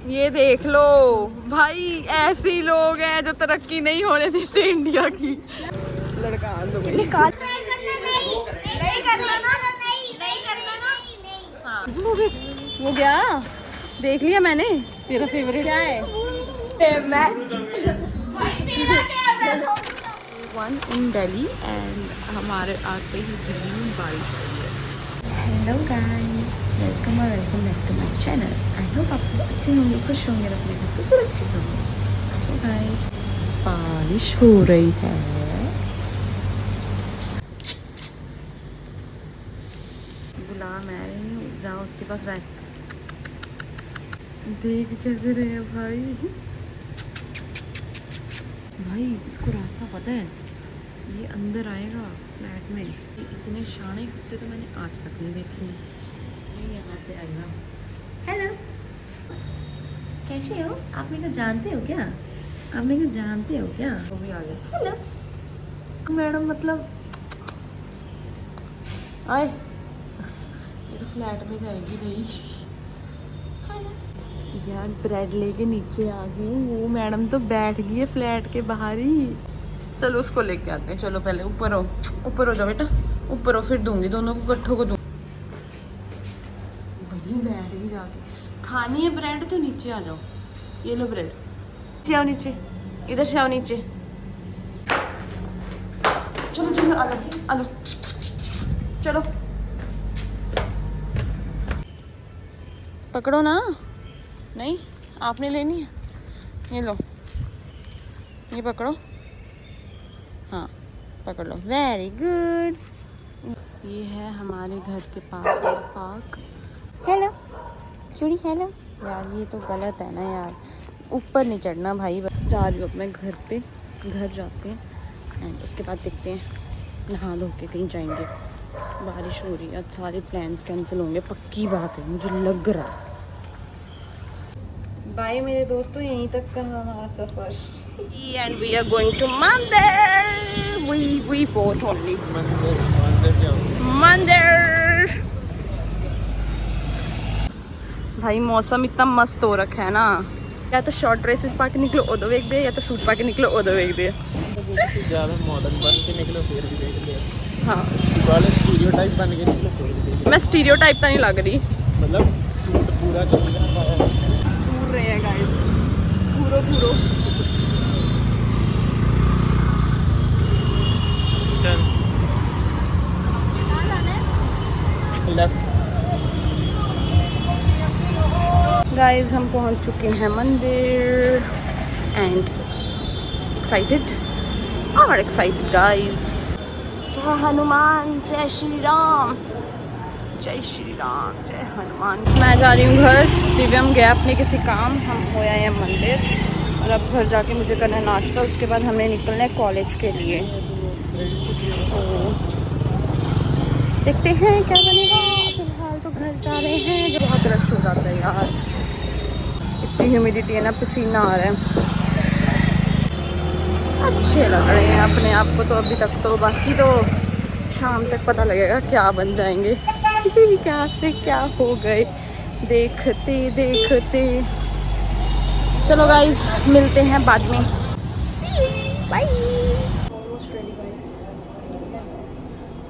ये देख लो भाई, ऐसे ही लोग हैं जो तरक्की नहीं होने देते इंडिया की। लड़का दो नहीं करना ना, नहीं करना ना। हाँ वो गया, देख लिया मैंने। तेरा फेवरेट क्या है? वन इन दिल्ली एंड हमारे आते ही दिल्ली में बारिश आई है। Hello guys, welcome back to my channel. I hope आप सब अच्छे होंगे, खुश होंगे, अपने घर पे सुरक्षित होंगे। सो गाइस, बारिश हो रही है। बुला मैं रही हूँ, जाओ उसके पास रह। देख कैसे रहे हैं भाई। भाई इसको रास्ता पता है, ये अंदर आएगा फ्लैट में। इतने शाणे कुत्ते तो मैंने आज तक नहीं देखे। ये यहाँ से आएगा। हेलो, कैसे हो आप? मेरे को जानते हो क्या? आप मेरे को जानते हो क्या? वो भी आ गया। हेलो मैडम, मतलब आए। ये तो फ्लैट में जाएगी नहीं। यार ब्रेड लेके नीचे आ गई, वो मैडम तो बैठ गई है फ्लैट के बाहर ही। चलो उसको लेके आते हैं। चलो पहले ऊपर हो, ऊपर हो जाओ बेटा, ऊपर हो, फिर दूंगी दोनों को इकट्ठों को दूंगी। वही बैठ गई जाके। खानी है ब्रेड तो नीचे आ जाओ। ये लो ब्रेड, नीचे आओ, नीचे इधर से आओ नीचे। चलो चलो आ जाओ, आ जाओ, चलो पकड़ो ना। नहीं आपने लेनी है, ये लो, ये पकड़ो। हाँ पकड़ लो, वेरी गुड। ये है हमारे घर के पास वाला पार्क। हेलो चूड़ी, हेलो। यार ये तो गलत है ना यार, ऊपर नहीं चढ़ना भाई। जा रही हूँ अब मैं घर पे, घर जाते हैं एंड उसके बाद देखते हैं, नहा धो के कहीं जाएंगे। बारिश हो रही है, आज सारे प्लान्स कैंसिल होंगे, पक्की बात है, मुझे लग रहा है। बाय मेरे दोस्तों, यहीं तक का हमारा सफर। And we are going to mandir. We both only mandir. भाई मौसम इतना मस्त हो रखा है ना, या तो शॉर्ट ड्रेसेस पा के निकलो उदो वेख दे, या तो सूट पा के निकलो उदो वेख दे। ज़्यादा मॉडर्न बन के निकलो फिर भी देख लिया। हाँ वाले स्टीरियोटाइप बन के निकलो फिर भी देख लिया। मैं स्टीरियोटाइप तो नहीं लग रही, मतलब सूट पूरा जो दिख रहा है। पूर रहे हैं गाइस, पूरो पूरो। लेफ्ट गाइस हम पहुंच चुके हैं मंदिर एंड एक्साइटेड, और एक्साइटेड गाइस। जय हनुमान, जय श्री राम, जय श्री राम, जय हनुमान। मैं जा रही हूँ घर, दिव्यम गया अपने किसी काम, हम हो आए हैं मंदिर और अब घर जाके मुझे करना है नाश्ता। उसके बाद हमें निकलना है कॉलेज के लिए। तो देखते हैं क्या बनेगा। फिलहाल तो घर जा रहे हैं। जो बहुत रश हो जाता है यार, इतनी ह्यूमिडिटी है ना, पसीना आ रहा है। अच्छे लग रहे हैं अपने आप को तो अभी तक तो, बाकी तो शाम तक पता लगेगा क्या बन जाएंगे। क्या से क्या हो गए देखते देखते। चलो गाइस मिलते हैं बाद में, बाय। ऑलमोस्ट रेडी गाइस,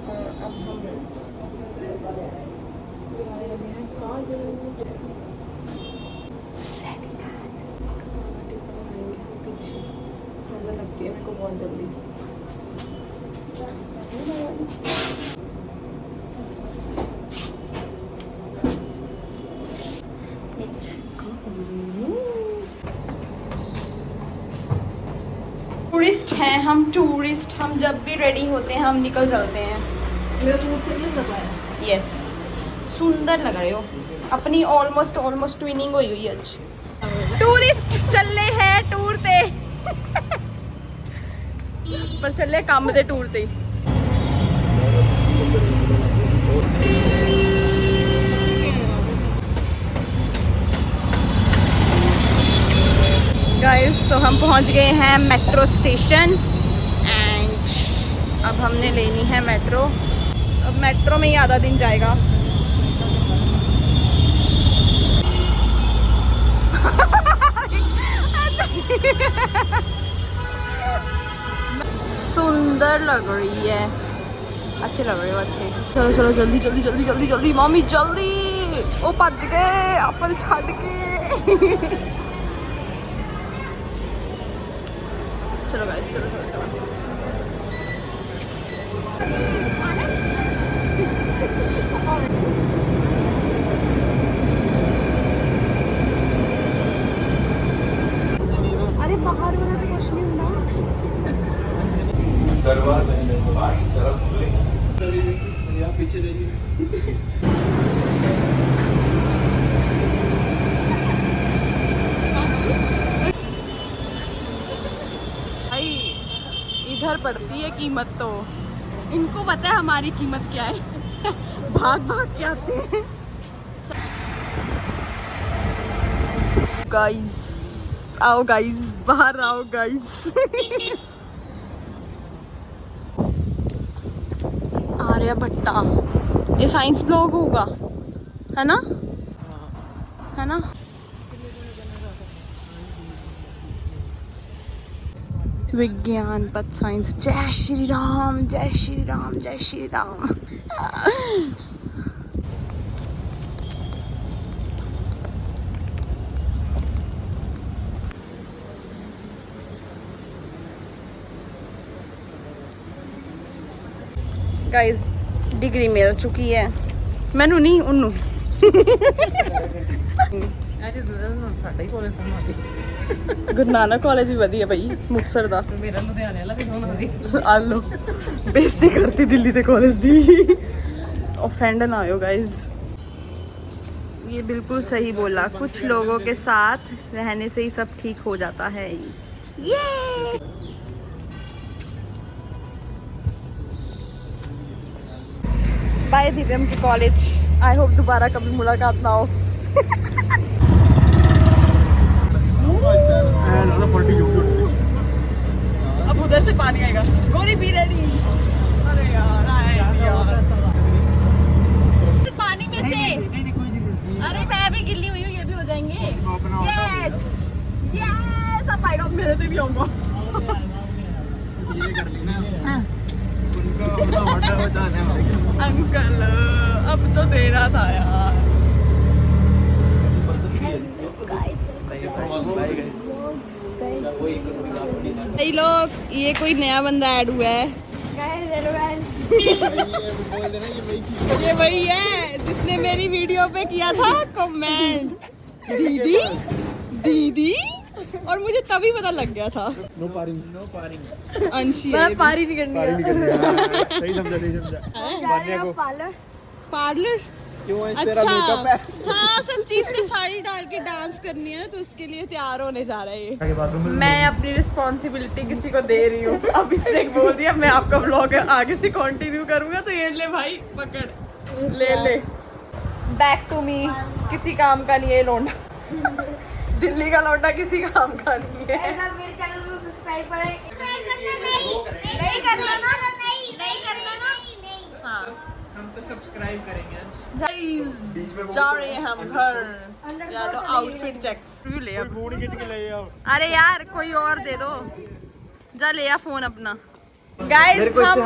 और अब हम नजर लगती है मेरे को बहुत जल्दी। टूरिस्ट हैं हम, टूरिस्ट। हम जब भी रेडी होते हैं हम निकल चलते हैं। यस, सुंदर लग रहे हो। अपनी ऑलमोस्ट ट्विनिंग हुई हुई आज। टूरिस्ट चले हैं टूर ते पर चले काम दे टूर ते। गाइस तो हम पहुंच गए हैं मेट्रो स्टेशन एंड अब हमने लेनी है मेट्रो। अब मेट्रो में ही आधा दिन जाएगा। सुंदर लग रही है, अच्छे लग रहे हो अच्छे। चलो चलो जल्दी जल्दी जल्दी जल्दी जल्दी मम्मी जल्दी, ओ भज गए अपन छड़ के। चलो गाइस चलो चलो चलो। अरे बाहर वाला तो कुछ नहीं होना। पीछे देखिए। भाई इधर पड़ती है कीमत, तो इनको पता है हमारी कीमत क्या है। भाग भाग के आते हैं। गाइस आओ गाइस, बाहर आओ गाइस। आर्यभट्टा, ये साइंस ब्लॉग होगा है ना, है ना। विज्ञान पथ साइंस। जय श्री राम जय श्री राम जय श्री राम। गाइस डिग्री मिल चुकी है मैनू नहीं उन्नू। साਡਾ ਹੀ ਕਾਲਜ ਸੋਹਣਾ ਸੀ। गुरु नानक कॉलेज भी वधिया भाई मुक्तसर दा। ਮੇਰਾ ਲੁਧਿਆਣੇ ਵਾਲਾ ਵੀ ਸੋਹਣਾ ਸੀ। आ लो बेइज्जती करती दिल्ली के कॉलेज दी। ऑफेंड ना हो गाइस। ये बिल्कुल सही बोला, कुछ लोगों के साथ रहने से ही सब ठीक हो जाता है। ये बाय दिव्यम के कॉलेज। आई होप दोबारा कभी मुलाकात ना हो। अब उधर से पानी आएगा। गोरी बी रेडी। अरे यार पानी में से। अरे मैं भी गिल्ली हुई हूँ, ये भी हो जाएंगे। यस यस अब आएगा, मेरे से भी आऊंगा। अंकल अब तो देना था यार। कई लोग, ये कोई नया बंदा ऐड हुआ है। ये वही है जिसने मेरी वीडियो पे किया था कमेंट, दीदी दीदी, और मुझे तभी पता लग गया था। नो पारिंग अंशी पारी नहीं करनी है। सही समझा नहीं समझा। पार्लर क्यों है अच्छा, तेरा मेकअप है? हाँ सच्ची इसने साड़ी डाल के डांस करनी है ना, तो उसके लिए तैयार होने जा रहा है ये। मैं अपनी रिस्पॉन्सिबिलिटी किसी को दे रही हूँ। अब इसने बोल दिया मैं आपका व्लॉग आगे से कंटिन्यू करूंगा, तो ये ले भाई पकड़, ले ले। बैक टू मी, किसी काम का नहीं है लौंडा। दिल्ली का लौंडा किसी काम का नहीं है। मेरे चैनल को सब्सक्राइब करें। नहीं करना ना, नहीं करना ना। हाँ हम तो सब्सक्राइब करेंगे। गाइस जा रहे हैं हम घर। या तो आउटफिट चेक ले अब। फोन खींच के ले आओ। अरे यार कोई और दे दो, जा ले आ फोन अपना। गाइस हम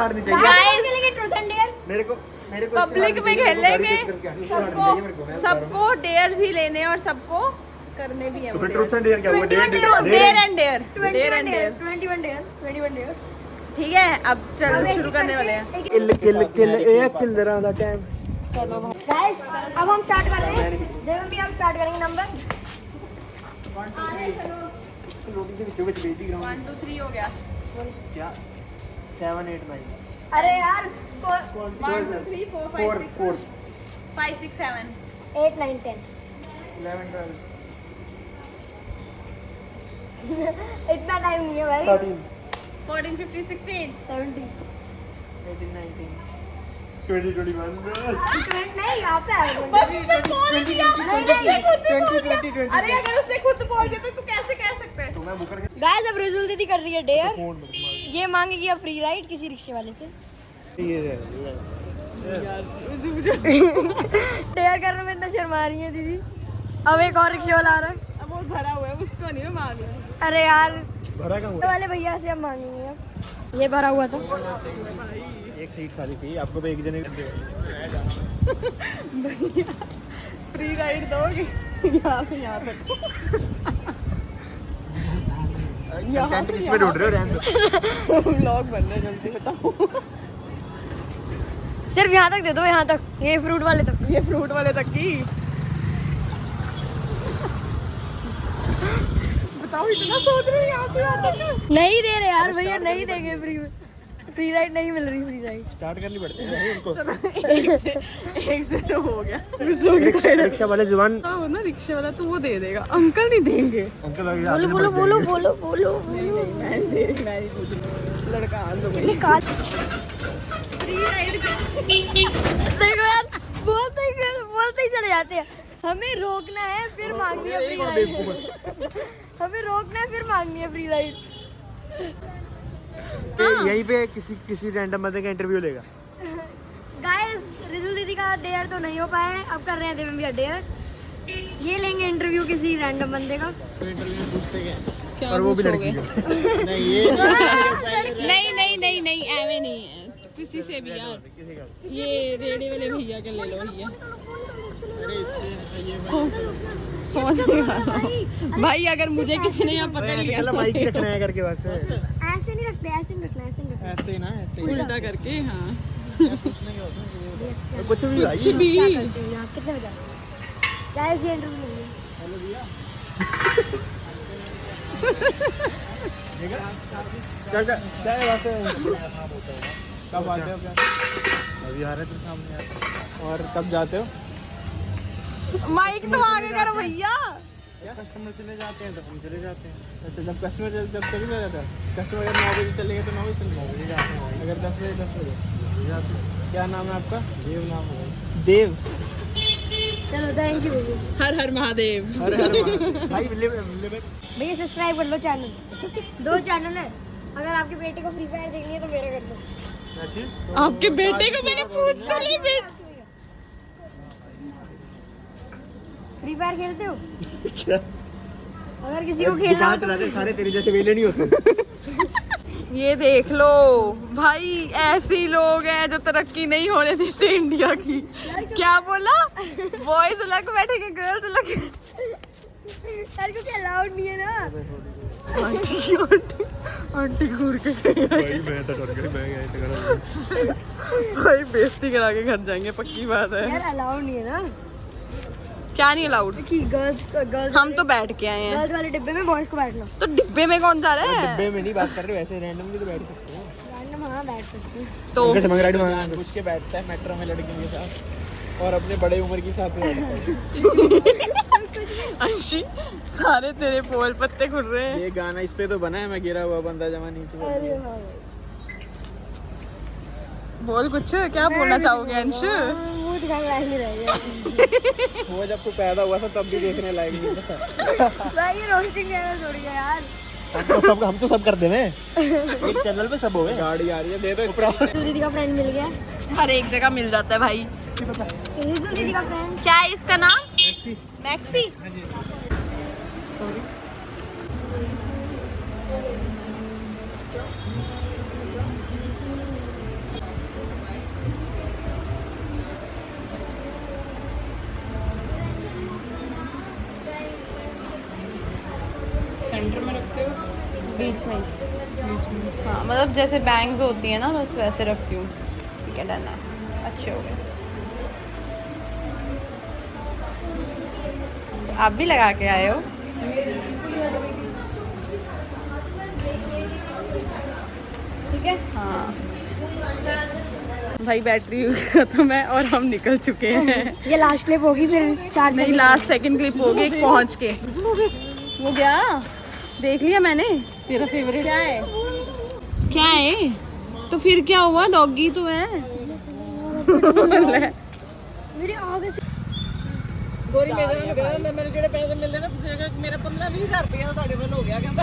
मेरे को पब्लिक में खेलेंगे, सबको डेयर्स ही लेने और सबको करने भी है। ट्रूथ एंड डेयर क्या हुआ? Dare and dare, dare and dare. 21 dare. ठीक है अब चल शुरू करने वाले हैं। किल ए किलरां दा टाइम। गाइस अब हम स्टार्ट कर रहे हैं। देखो भी हम स्टार्ट करेंगे नंबर 1 2 3 हो गया। क्या 7 8 9 अरे यार 1 2 3 4 5 6 5 6 7 8 9 10 11 12 इतना टाइम नहीं है भाई। 13 14 15 16 17 18 19 20 21 नहीं यहाँ पे आ गए। अरे अगर उसने खुद बोल दिया तो तू कैसे कह सकते है? तो मैं मुकर के गाइस अब रिजल्ट दीदी कर रही है डेयर। फोन मत मार। ये मांगेगी अब फ्री राइड किसी रिक्शे वाले से। ये डेयर करने में इतना शर्मा रही है दीदी। अब एक और रिक्शे वाला आ रहा है। अब बहुत भरा हुआ है उसको नहीं मैं मांग रही। अरे यार भरा कहाँ ये वाले भैया से हम मांगेंगे अब। ये भरा हुआ था। एक सीट खाली थी, आपको तो एक जने फ्री राइड दोगे यहाँ से यहाँ तक। कंटेंट किस पे ढूंढ रहे हो? रहने दो। व्लॉग बन रहा है, जल्दी बताओ। सिर्फ यहाँ तक दे दो, यहाँ तक, ये फ्रूट वाले तक। ये फ्रूट वाले तक की बताओ, इतना सोच रहे हो यहाँ से यहाँ तक। नहीं दे रहे यार भैया, नहीं देंगे फ्री में। फ्री राइड नहीं मिल रही, फ्री राइड। स्टार्ट करनी पड़ती है उनको। चलो एक से तो हो गया। रिक्शा वाले जुबान हाँ वो ना रिक्शे वाला तो वो दे देगा, अंकल नहीं देंगे। अंकल बोलो बोलो बोलो बोलो बोलो। नहीं नहीं मैं नहीं दे रही, मैं नहीं पूछ रही। लड़का आ दो कितनी काट। Free ride. देखो यार, बोलते ही चले जाते हैं। हमें रोकना है फिर मांगनी है फ्री राइड। हमें रोकना है फिर मांगनी है फ्री राइड। यहीं पे किसी रैंडम बंदे का इंटरव्यू लेगा। गाइस रिजल दीदी का डेयर तो नहीं हो पाया है, अब कर रहे हैं देवम भैया डेयर। ये लेंगे इंटरव्यू किसी रैंडम बंदे का। तो इंटरव्यू पूछते क्या? क्या और वो भी पूछोगे? लड़की है। नहीं ये नहीं ऐवे नहीं है किसी से भी यार। किसी का ये रेडी वाले भैया के ले लो ये। अरे इससे ये कौन से वाला? भाई अगर मुझे किसी ने यहाँ पकड़ लिया माइक ही रखना है करके बस। ऐसे नहीं रखते, ऐसे नहीं रखना, ऐसे नहीं रखना। ऐसे ही ना, ऐसे ही उल्टा करके, हाँ कुछ भी भाई। कुछ भी। क्या करते हैं यहाँ? कितने बजे? गाइस ये इंटरव्यू लेंगे। क्या बात है? कब आते हो? क्या अभी आ रहे थे सामने। और कब जाते हो? माइक तो आगे करो भैया। कस्टमर चले जाते हैं तो हम चले जाते हैं। अच्छा जब कस्टमर जब कभी नहीं रहता, कस्टमर अगर 9 बजे चलेंगे तो 9 बजे चले 9 बजे जाते हैं। अगर 10 बजे 10 बजे जाते हैं। क्या नाम है आपका? देव नाम है। देव। चलो थैंक यू भैया। हर हर महादेव। अरे भाई भैया सब्सक्राइब कर लो चैनल। 2 चैनल है। अगर आपके बेटे को फ्री फायर देखनी है तो मेरा कर दो। आपके बेटे को मैंने पूछ तो ली बेटा। फ्री फायर खेलते हो? क्या? अगर किसी को खेलना हो तो चलाते सारे तेरे जैसे वेले नहीं होते। ये देख लो भाई, ऐसे ही लोग हैं जो तरक्की नहीं होने देते इंडिया की। क्या बोला? बॉयज अलग बैठेंगे, गर्ल्स अलग। यार क्योंकि अलाउड नहीं है ना। आंटी घूर के गई। भाई मैं तो डर गया, मैं गया तो भाई बेइज्जती करा के घर जाएंगे, पक्की बात है। यार अलाउड नहीं है ना क्या नहीं अलाउड? कि गर्ल्स हम तो बैठ के आए हैं। गर्ल्स वाले डिब्बे में बॉयज को बैठना। तो डिब्बे में कौन जा रहा है? डिब्बे में नहीं बात कर रहे हो, ऐसे रैंडमली तो बैठ सकते हो। रैंडम हाँ बैठ सकते हैं। तो पूछ के बैठता है मेट्रो में लड़कियों के साथ और अपने बड़े उम्र के साथ बैठता है। अंशी सारे तेरे पोल पत्ते खुल रहे हैं। ये गाना इस पे तो बना है, मैं गिरा हुआ बंदा जमा नीचे। अरे हाँ बोल कुछ, क्या बोलना चाहोगे अंश? मुंह दिखाने लायक नहीं रह गया। वो जब तू पैदा हुआ था तब भी देखने लायक नहीं था। भाई ये रोस्टिंग चैनल छोड़ गया यार। हम तो सब कर दे में एक चैनल पे सब हो गए। गाड़ी आ रही है, दे दो इसको। दीदी का फ्रेंड मिल गया। हर एक जगह मिल जाता है भाई। रिजल दीदी का फ्रेंड। क्या है इसका नाम? मैक्सी। सेंटर में रखते हो? बीच में। हाँ मतलब जैसे बैंग्स होती है ना, बस वैसे रखती हूँ। ठीक है, डन है, अच्छे हो गए। आप भी लगा के आए हो? ठीक है। हाँ भाई बैटरी खत्म है और हम निकल चुके हैं। ये लास्ट क्लिप होगी, फिर 4 मेरी लास्ट सेकंड क्लिप होगी पहुंच के। वो गया, देख लिया मैंने। तेरा फेवरेट क्या है? क्या है? तो फिर क्या हुआ? डॉगी तो है। मेरे आगे से गोरी मेरे जेड़े पैसे मिलने ना मेरा 15-20 रुपया तो ਤੁਹਾਡੇ ਵੱਲ ਹੋ ਗਿਆ ਕਹਿੰਦਾ।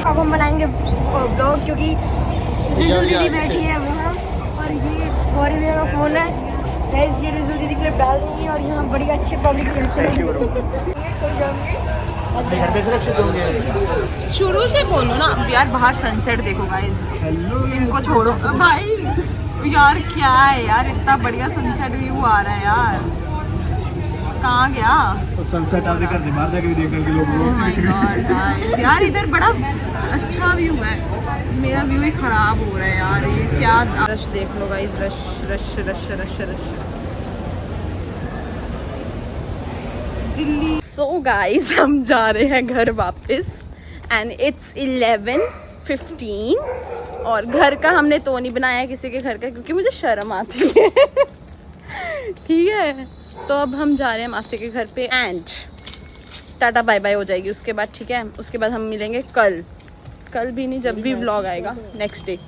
अब हम बनाएंगे ब्लॉग, क्योंकि रिजल दीदी बैठी है वहाँ और ये गौरी भैया का फोन है गाइस ये रिजल्ट दीदी क्लिप डाल देंगे और यहाँ बड़ी अच्छे पब्लिक रिएक्शन घर पे सुरक्षित होंगे। शुरू से बोलो ना यार, बाहर सनसेट देखो गाइस, इनको छोड़ो भाई। यार क्या है यार, इतना बढ़िया सनसेट व्यू आ रहा है यार, कहाँ गया? सनसेट आते करते बाहर जाके भी देख रहे लोग। Oh my God, guys, यार इधर बड़ा अच्छा व्यू है, मेरा व्यू ही खराब हो रहा है यार। ये क्या रश देख लो guys, rush rush rush rush rush Delhi. So guys हम जा रहे हैं घर वापस एंड इट्स 11:15 और घर का हमने तो नहीं बनाया किसी के घर का, क्योंकि मुझे शर्म आती है। ठीक है, तो अब हम जा रहे हैं मासी के घर पे एंड टाटा बाय बाय हो जाएगी उसके बाद। ठीक है, उसके बाद हम मिलेंगे कल भी नहीं, जब भी व्लॉग आएगा next day.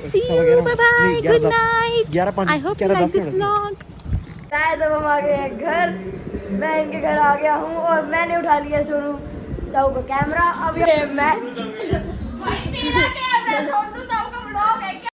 See you, bye bye, good night. I hope you like this vlog. शायद अब हम आ गए हैं घर, मैं इनके घर आ गया हूँ और मैंने उठा लिया सोनू ताऊ का कैमरा। अब ये मैच